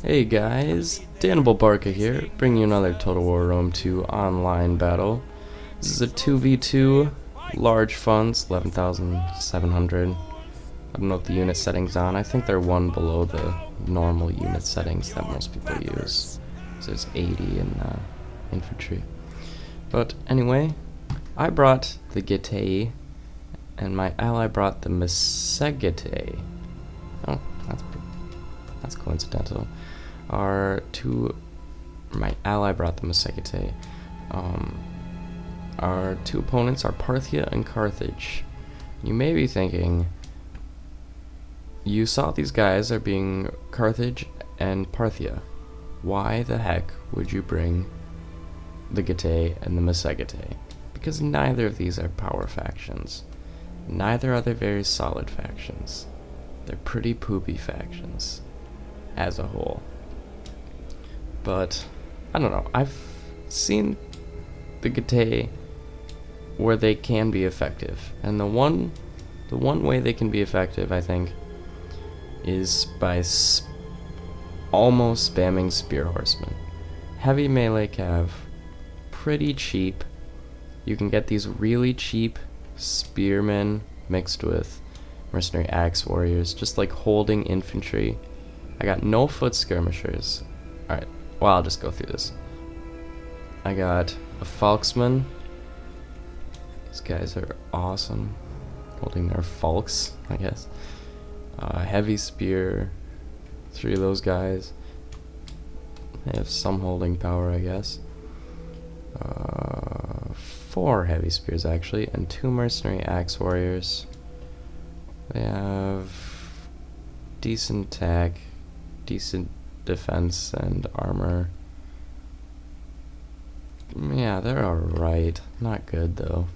Hey guys, Danable Barca here, bringing you another Total War Rome 2 online battle. This is a 2v2, large funds, 11,700. I don't know what the unit setting's on. I think they're one below the normal unit settings that most people use. So it's 80 in infantry. But anyway, I brought the Getae, and my ally brought the Getae. Oh, that's coincidental. My ally brought the Getae. Our two opponents are Parthia and Carthage. You may be thinking, you saw these guys are being Carthage and Parthia. Why the heck would you bring the Getae and the Getae? Because neither of these are power factions. Neither are they very solid factions. They're pretty poopy factions as a whole. But I don't know. I've seen the Getae where they can be effective, and the one way they can be effective, I think, is by almost spamming Spear Horsemen. Heavy melee cav, pretty cheap. You can get these really cheap spearmen mixed with mercenary axe warriors, just like holding infantry. I got no foot skirmishers. Alright, well, I'll just go through this. I got a Falksman. These guys are awesome. Holding their Falks, I guess. Heavy spear. 3 of those guys. They have some holding power, I guess. 4 heavy spears, actually, and 2 mercenary axe warriors. They have decent attack, decent defense, and armor. Yeah, they're alright. Not good, though.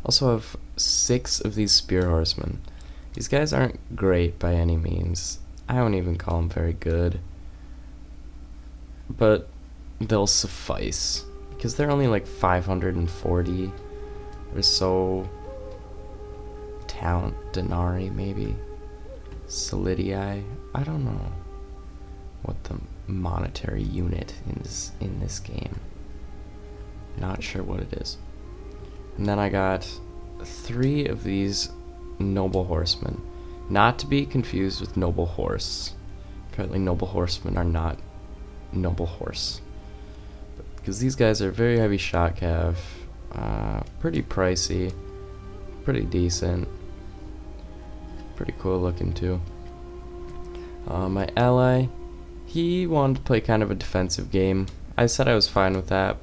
Also have 6 of these Spear Horsemen. These guys aren't great by any means. I don't even call them very good. But they'll suffice. Because they're only like 540 or so talent denarii, maybe. Solidii. I don't know what the monetary unit is in this game. Not sure what it is. And then I got 3 of these noble horsemen, not to be confused with noble horse. Apparently noble horsemen are not noble horse, because these guys are very heavy shot cav, pretty pricey, pretty decent, pretty cool looking too. My ally, he wanted to play kind of a defensive game. I said I was fine with that,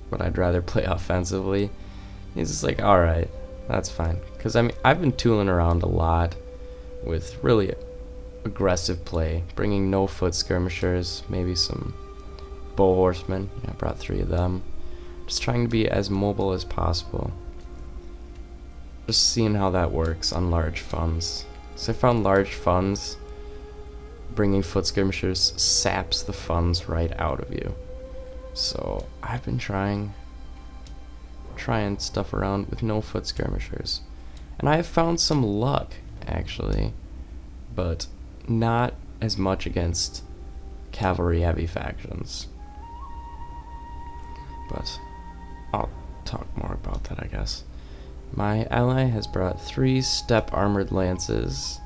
but I'd rather play offensively. He's just like, alright, that's fine. Because I mean, I've been tooling around a lot with really aggressive play, bringing no foot skirmishers, maybe some bow horsemen. I brought 3 of them. Just trying to be as mobile as possible. Just seeing how that works on large funds. So I found large funds, bringing foot skirmishers saps the funds right out of you. So I've been trying stuff around with no foot skirmishers, and I have found some luck actually, but not as much against cavalry heavy factions. But I'll talk more about that, I guess. My ally has brought 3 step armored lances,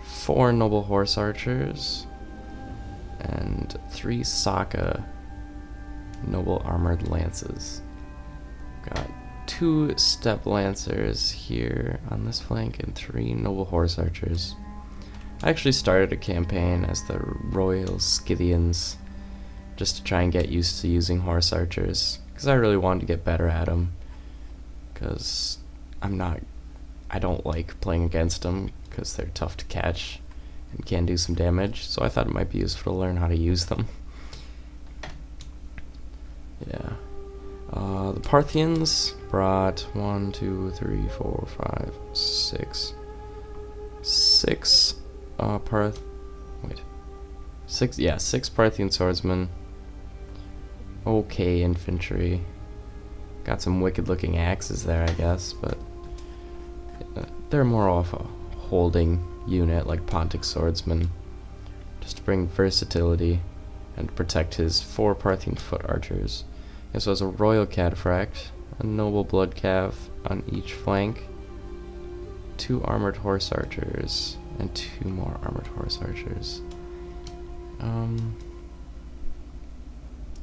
4 noble horse archers, and 3 Saka noble armored lances. Got 2 step lancers here on this flank and 3 noble horse archers. I actually started a campaign as the Royal Scythians just to try and get used to using horse archers, because I really wanted to get better at them, because I don't like playing against them because they're tough to catch and can do some damage, so I thought it might be useful to learn how to use them. Yeah. The Parthians brought 1, 2, 3, 4, 5, 6. 6 6 Parthian swordsmen. Okay infantry. Got some wicked looking axes there, I guess, but they're more of a holding unit like Pontic swordsmen. just to bring versatility and protect his 4 Parthian foot archers. He also has a royal cataphract, a noble blood cav on each flank, 2 armored horse archers, and 2 more armored horse archers.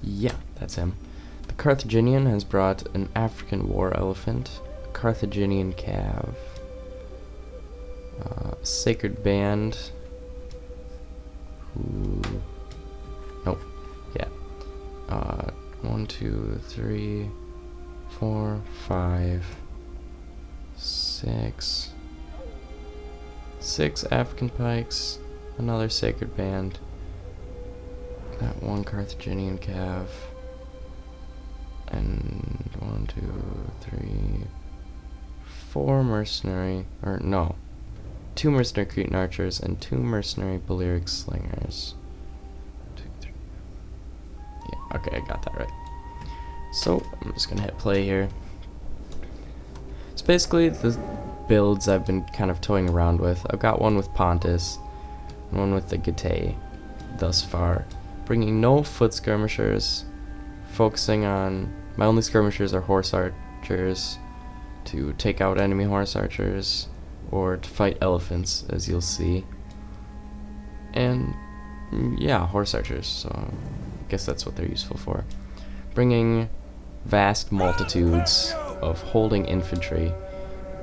Yeah, that's him. The Carthaginian has brought an African war elephant, a Carthaginian cav, sacred band. Nope. Yeah. 1, 2, 3, 4, 5, 6. 6 African pikes, another sacred band, that 1 Carthaginian cav, and 1, 2, 3, 4 mercenary, or no, 2 mercenary Cretan archers and 2 mercenary Balearic slingers. 2, 3. Yeah, okay, I got that right. So I'm just gonna hit play here. So basically the builds I've been kind of toying around with. I've got one with Pontus and one with the Getae thus far, bringing no foot skirmishers, focusing on my only skirmishers are horse archers to take out enemy horse archers or to fight elephants, as you'll see, and yeah, horse archers, so I guess that's what they're useful for. Bringing vast multitudes of holding infantry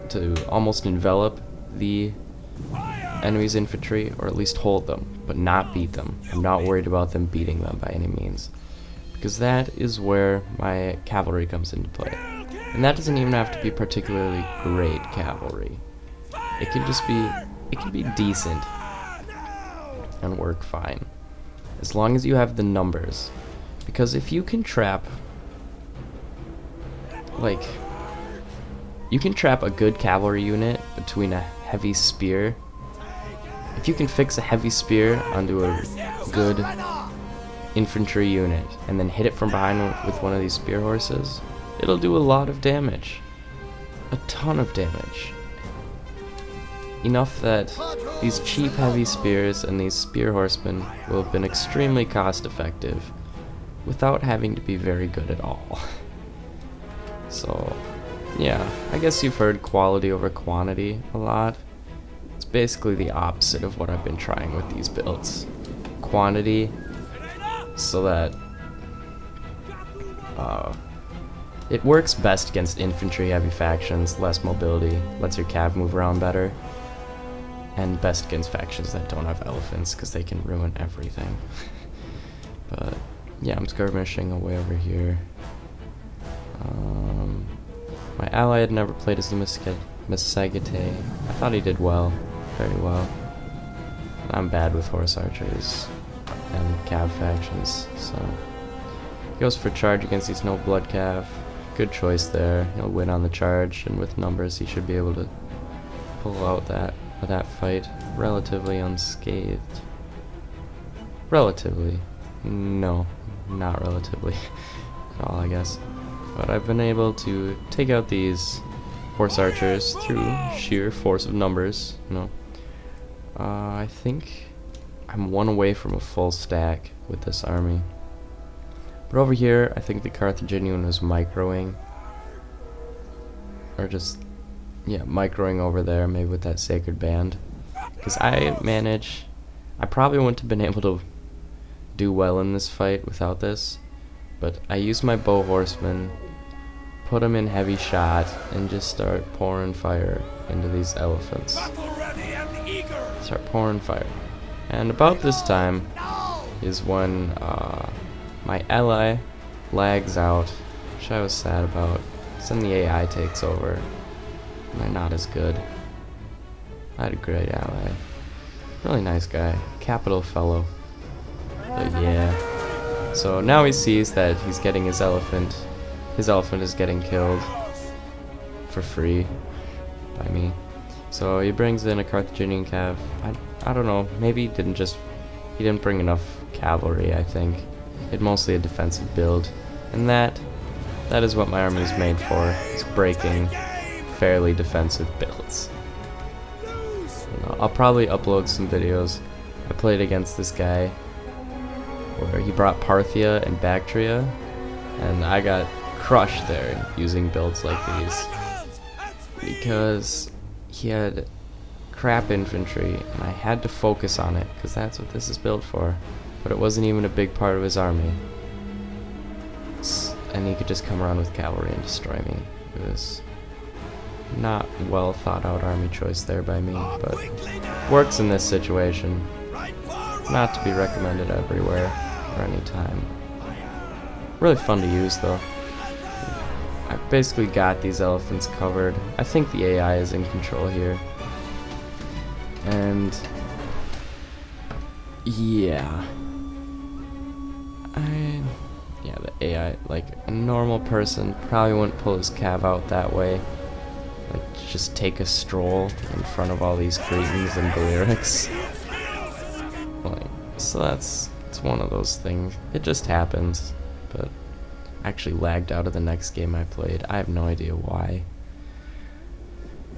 to almost envelop the enemy's infantry, or at least hold them, but not beat them. I'm not worried about them beating them by any means, because that is where my cavalry comes into play. And that doesn't even have to be particularly great cavalry. It can just be, it can be decent and work fine, as long as you have the numbers. Because if you can trap, like, you can trap a good cavalry unit between a heavy spear. If you can fix a heavy spear onto a good infantry unit and then hit it from behind with one of these spear horses, it'll do a lot of damage. A ton of damage. Enough that these cheap heavy spears and these spear horsemen will have been extremely cost effective without having to be very good at all. So yeah, I guess you've heard quality over quantity a lot. It's basically the opposite of what I've been trying with these builds. Quantity, so that it works best against infantry heavy factions, less mobility, lets your cav move around better, and best against factions that don't have elephants, because they can ruin everything. But yeah, I'm skirmishing away over here. My ally had never played as the Getae. I thought he did well, very well. I'm bad with horse archers and cav factions, so he goes for charge against these no blood cav. Good choice there. He'll win on the charge, and with numbers he should be able to pull out that fight relatively unscathed. Relatively. No, not relatively at all, I guess. But I've been able to take out these horse archers through sheer force of numbers, you know. I think I'm 1 away from a full stack with this army. But over here, I think the Carthaginian was microing. Or just, yeah, microing over there, maybe with that sacred band. Because I probably wouldn't have been able to do well in this fight without this. But I used my bow horsemen, put them in heavy shot, and just start pouring fire into these elephants. Start pouring fire. And about this time is when my ally lags out, which I was sad about. Then the AI takes over, and they're not as good. I had a great ally. Really nice guy. Capital fellow. But yeah. So now he sees that he's getting his elephant. His elephant is getting killed for free by me. So he brings in a Carthaginian cav. I don't know, maybe he didn't bring enough cavalry, I think. It's mostly a defensive build. And that is what my army is made for. It's breaking fairly defensive builds. I'll probably upload some videos I played against this guy where he brought Parthia and Bactria, and I got crushed there using builds like these because he had crap infantry and I had to focus on it because that's what this is built for, but it wasn't even a big part of his army, and he could just come around with cavalry and destroy me. It was not well thought out army choice there by me, but works in this situation. Not to be recommended everywhere or anytime. Really fun to use though. I've basically got these elephants covered. I think the AI is in control here. And yeah. The AI, like a normal person probably wouldn't pull his cav out that way. Like just take a stroll in front of all these Cretans and Balearics. Like, so it's one of those things. It just happens. But I actually lagged out of the next game I played. I have no idea why.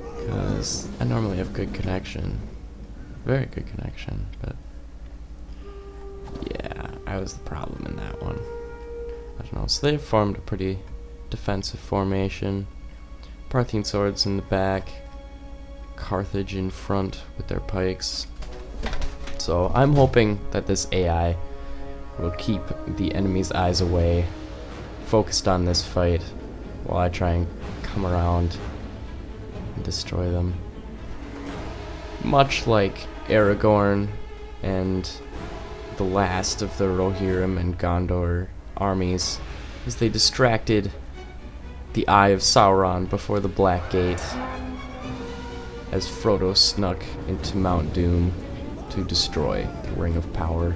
Because I normally have good connection. Very good connection, but yeah, I was the problem in that one. I don't know, so they formed a pretty defensive formation. Parthian swords in the back, Carthage in front with their pikes. So I'm hoping that this AI will keep the enemy's eyes away, focused on this fight, while I try and come around and destroy them. Much like Aragorn and the last of the Rohirrim and Gondor armies, as they distracted the Eye of Sauron before the Black Gate, as Frodo snuck into Mount Doom to destroy the Ring of Power.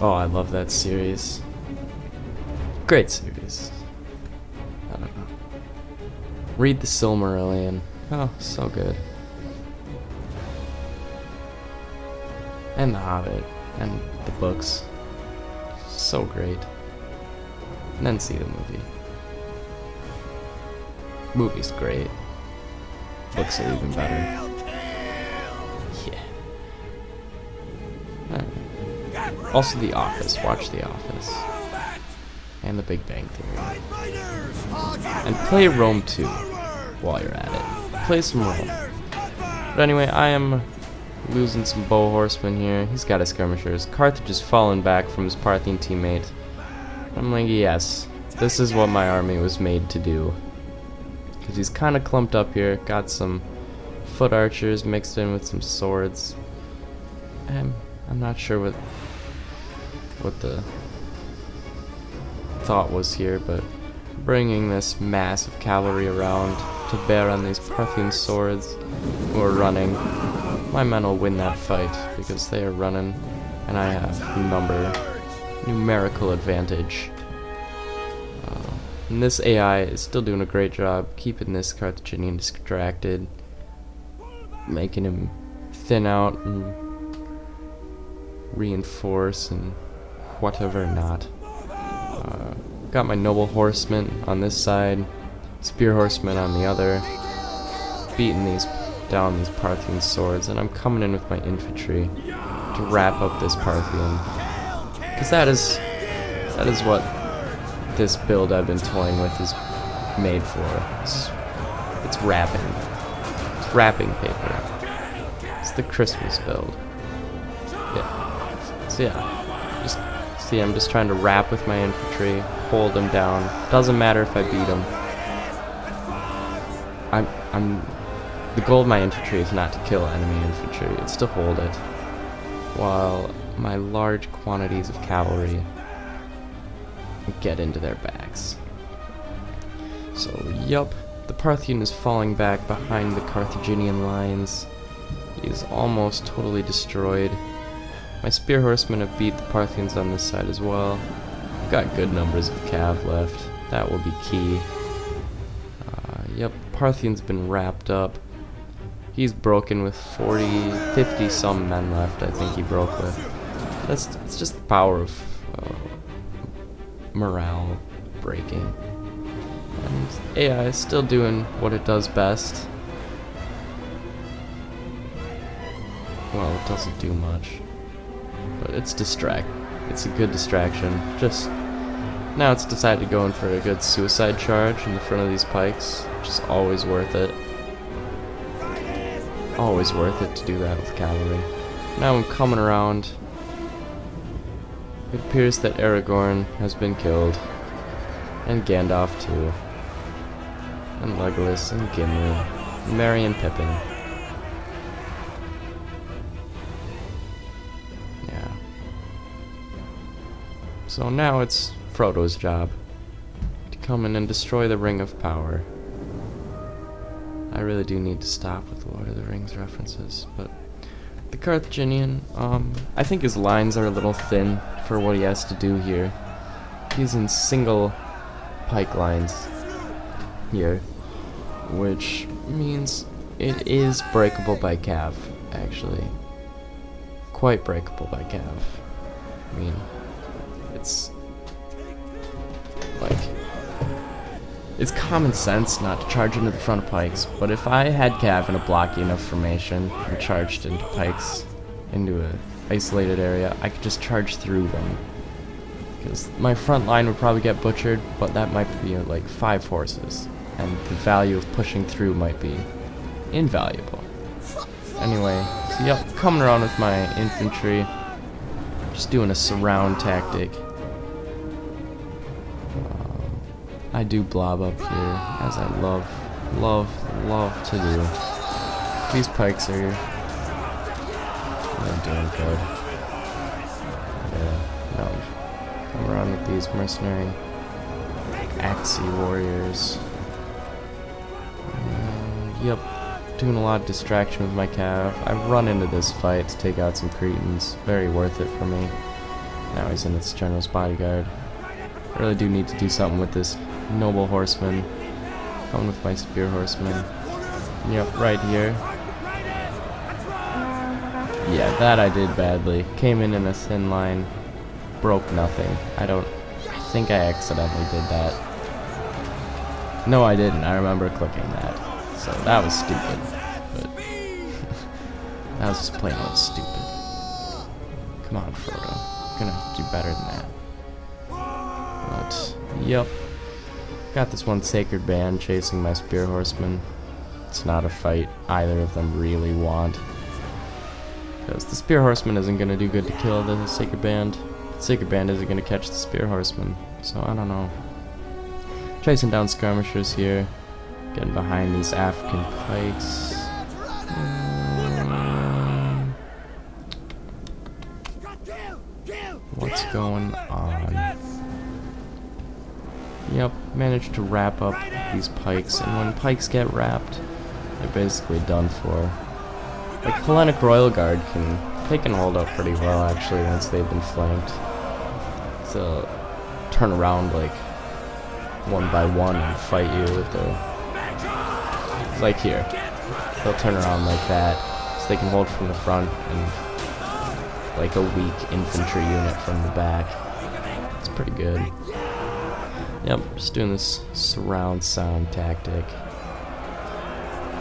Oh, I love that series. Great series. I don't know. Read the Silmarillion. Oh, so good. And The Hobbit. And the books. So great. And then see the movie. Movie's great. Books are even better. Yeah. Also The Office. Watch The Office. And The Big Bang Theory. And play Rome 2 while you're at it. Play some Rome. But anyway, I am losing some bow horsemen here. He's got his skirmishers. Carthage has fallen back from his Parthian teammate. I'm like, yes, this is what my army was made to do. Because he's kind of clumped up here. Got some foot archers mixed in with some swords. I'm not sure what the thought was here, but bringing this massive cavalry around to bear on these Parthian swords who are running. My men will win that fight because they are running and I have numerical advantage. And this AI is still doing a great job keeping this Carthaginian distracted, making him thin out and reinforce and whatever not. Got my noble horsemen on this side, spear horsemen on the other, beating down these Parthian swords, and I'm coming in with my infantry to wrap up this Parthian. Because that is what this build I've been toying with is made for. It's wrapping. It's wrapping paper. It's the Christmas build. Yeah. So yeah, I'm just trying to wrap with my infantry, hold them down. Doesn't matter if I beat them. The goal of my infantry is not to kill enemy infantry, it's to hold it, while my large quantities of cavalry get into their backs. So, yup, the Parthian is falling back behind the Carthaginian lines. He is almost totally destroyed. My spear horsemen have beat the Parthians on this side as well. I've got good numbers of cav left. That will be key. Yep, Parthian's been wrapped up. He's broken with 50 some men left, I think he broke with. It's just the power of morale breaking. And AI is still doing what it does best. well, it doesn't do much. But it's a good distraction. Just, now it's decided to go in for a good suicide charge in the front of these pikes, which is always worth it. Always worth it to do that with cavalry. Now I'm coming around. It appears that Aragorn has been killed. And Gandalf too. And Legolas and Gimli. And Merry and Pippin. Yeah. So now it's Frodo's job to come in and destroy the Ring of Power. I really do need to stop with the Lord of the Rings references, but the Carthaginian, I think his lines are a little thin for what he has to do here. He's in single pike lines here, which means it is breakable by cav, actually. Quite breakable by cav. I mean, it's like, it's common sense not to charge into the front of pikes, but if I had cav in a blocky enough formation and charged into pikes into an isolated area, I could just charge through them. Because my front line would probably get butchered, but that might be like 5 horses, and the value of pushing through might be invaluable. Anyway, so yep, coming around with my infantry, just doing a surround tactic. I do blob up here, as I love to do. These pikes are doing good. Yeah, no, come around with these mercenary Axii warriors. Yep, doing a lot of distraction with my cav. I run into this fight to take out some Cretans. Very worth it for me. Now he's in its general's bodyguard. I really do need to do something with this noble horseman. Coming with my spear horseman. Yep, right here. Yeah, that I did badly. Came in a thin line. Broke nothing. I think I accidentally did that. No, I didn't. I remember clicking that. So that was stupid. But that was just plain old stupid. Come on, Frodo. You're gonna have to do better than that. But, yep. Got this one sacred band chasing my spear horseman. It's not a fight either of them really want. Because the spear horseman isn't going to do good to kill the sacred band. The sacred band isn't going to catch the spear horseman. So I don't know. Chasing down skirmishers here. Getting behind these African pikes. What's going on? Yep, managed to wrap up these pikes, and when pikes get wrapped, they're basically done for. Like, Hellenic Royal Guard can hold up pretty well, actually, once they've been flanked. So, turn around, like, one by one and fight you with their... Like here. They'll turn around like that, so they can hold from the front, and like a weak infantry unit from the back. It's pretty good. Yep, just doing this surround sound tactic.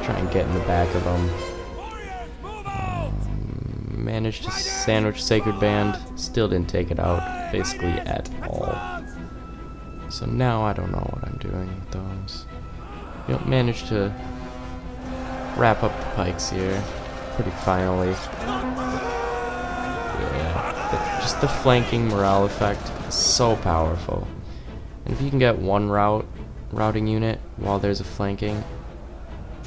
Try and get in the back of them. Managed to sandwich Sacred Band. Still didn't take it out, basically at all. So now I don't know what I'm doing with those. Yep, managed to wrap up the pikes here. Pretty finally. Yeah, just the flanking morale effect is so powerful. And if you can get one routing unit while there's a flanking,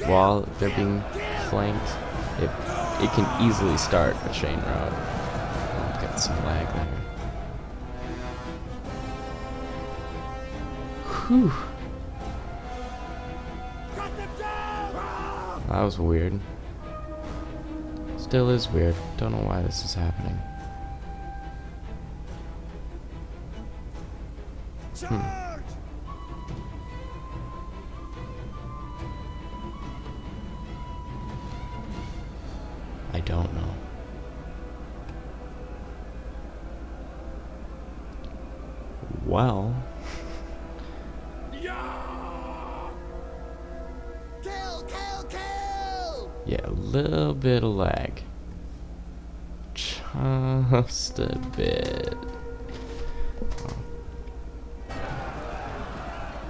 while they're being flanked, it can easily start a chain route. Oh, got some lag there. Whew. That was weird. Still is weird. Don't know why this is happening. I don't know. Well. Kill! Yeah, a little bit of lag. Just a bit.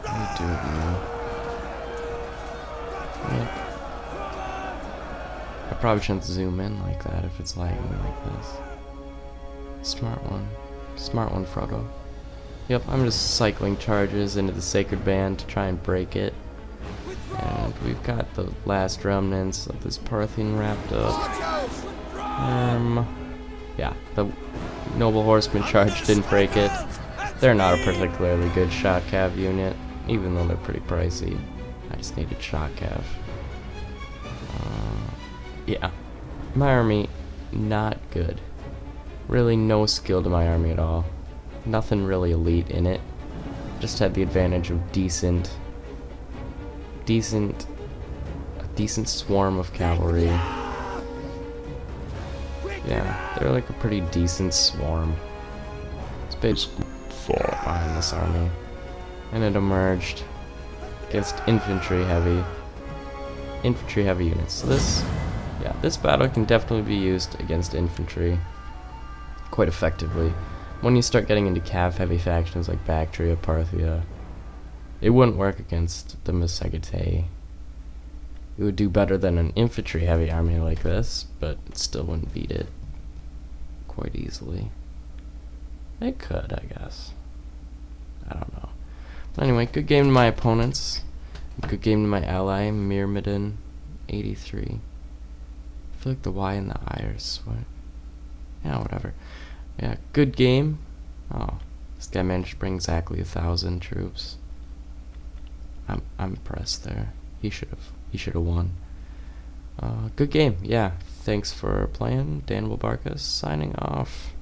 What are you doing now? Yep. I probably shouldn't zoom in like that if it's lagging like this. Smart one. Smart one, Frodo. Yep, I'm just cycling charges into the Sacred Band to try and break it. And we've got the last remnants of this Parthian wrapped up. Yeah, the Noble Horseman charge didn't break it. They're not a particularly good shot cav unit, even though they're pretty pricey. I just needed shot cav. Yeah, my army, not good. Really no skill to my army at all. Nothing really elite in it. Just had the advantage of decent swarm of cavalry. Yeah, they're like a pretty decent swarm. It's basically fought behind this army. And it emerged against infantry heavy units. So this battle can definitely be used against infantry quite effectively. When you start getting into cav heavy factions like Bactria, Parthia, it wouldn't work against the Getae. It would do better than an infantry heavy army like this, but it still wouldn't beat it quite easily. It could, I guess. I don't know. But anyway, good game to my opponents. Good game to my ally, Myrmidon 83. I feel like the Y and the I are what? Yeah, whatever. Yeah, good game. Oh, this guy managed to bring exactly 1,000 troops. I'm impressed there. He should have won. Good game. Yeah, thanks for playing. Dan Wilbarkas signing off.